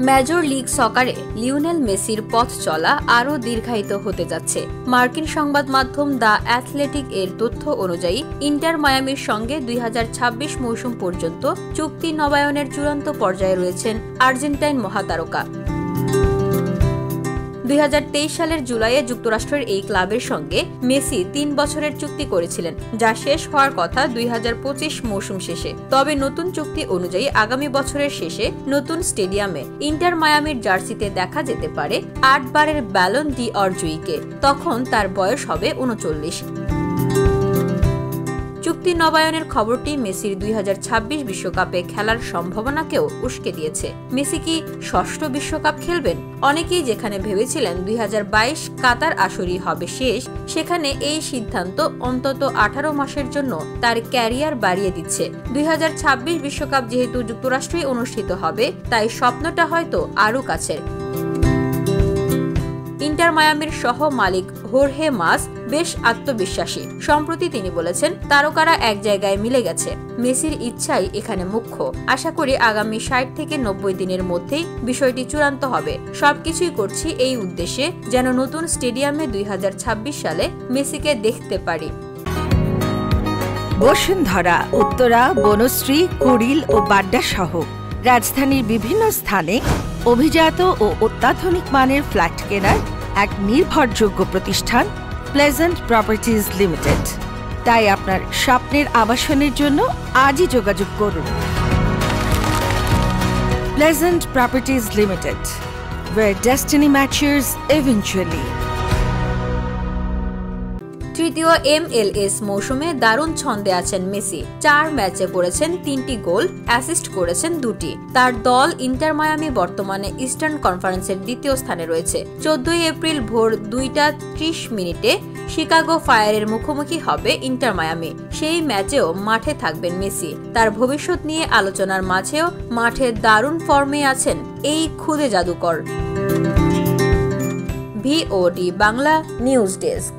Major league সকারে Lionel মেসির পথ চলা আরও দীর্ঘায়িত হতে যাচ্ছে। মার্কিন সংবাদ মাধ্যম দ্য অ্যাথলেটিক এর তথ্য অনুযায়ী ইন্টার মায়ামির সঙ্গে ২০২৬ মৌসুম পর্যন্ত চুক্তি নবায়নের চূড়ান্ত পর্যায়ে রয়েছেন আর্জেন্টাইন মহাতারকা। ২০২৩ সালের জুলাইয়ে যুক্তরাষ্ট্রের এই ক্লাবের সঙ্গে মেসি ৩ বছরের চুক্তি করেছিলেন, যা শেষ হওয়ার কথা ২০২৫ মৌসুম শেষে। তবে নতুন চুক্তি অনুযায়ী আগামী বছরের শেষে নতুন স্টেডিয়ামে ইন্টার মায়ামির জার্সিতে দেখা যেতে পারে ৮ বারের ব্যালন ডি অর জয়ীকে। তখন তার বয়স হবে ৩৯। চুক্তি নবায়নের খবরটি মেসির ২০২৬ বিশ্বকাপে খেলার সম্ভাবনাকেও উস্কে দিয়েছে। মেসি কি ষষ্ঠ বিশ্বকাপ খেলবেন? অনেকেই যেখানে ভেবেছিলেন ২০২২ কাতার আসরই হবে শেষ, সেখানে এই সিদ্ধান্ত অন্তত ১৮ মাসের জন্য তার ক্যারিয়ার বাড়িয়ে দিচ্ছে। ২০২৬ বিশ্বকাপ যেহেতু যুক্তরাষ্ট্রেই অনুষ্ঠিত হবে, তাই স্বপ্নটা হয়তো আরও কাছের। ইন্টার মায়ামির সহ মালিক হোর্হে মাস বেশ আত্মবিশ্বাসী। সম্প্রতি তিনি বলেছেন, তারকারা এক জায়গায় মিলে গেছে, মেসির ইচ্ছাই এখানে মুখ্য। আশা করি আগামী ৬০ থেকে ৯০ দিনের মধ্যেই বিষয়টি চূড়ান্ত হবে। সবকিছুই করছি এই উদ্দেশ্যে যেন নতুন স্টেডিয়ামে ২০২৬ সালে মেসিকে দেখতে পারি। বসুন্ধরা, উত্তরা, বনশ্রী, কুড়িল ও বাড্ডা সহ রাজধানীর বিভিন্ন স্থানে অভিজাত ও অত্যাধুনিক মানের ফ্ল্যাট কেনার এক নির্ভরযোগ্য প্রতিষ্ঠান প্লেজেন্ট প্রপার্টিজ লিমিটেড। তাই আপনার স্বপ্নের আবাসনের জন্য আজই যোগাযোগ করুন। Pleasant properties limited, where destiny matches eventually। তৃতীয় MLS মৌসুমে দারুণ ছন্দে আছেন মেসি। ৪ ম্যাচে করেছেন ৩টি গোল, অ্যাসিস্ট করেছেন ২টি। তার দল ইন্টার মায়ামি বর্তমানে ইস্টার্ন কনফারেন্সের দ্বিতীয় স্থানে রয়েছে। ১৪ এপ্রিল ভোর ২টা৩০ শিকাগো ফায়ারের মুখোমুখি হবে ইন্টার মায়ামি। সেই ম্যাচেও মাঠে থাকবেন মেসি। তার ভবিষ্যৎ নিয়ে আলোচনার মাঝেও মাঠে দারুণ ফর্মে আছেন এই খুদে জাদুকর। VOD Bangla news desk.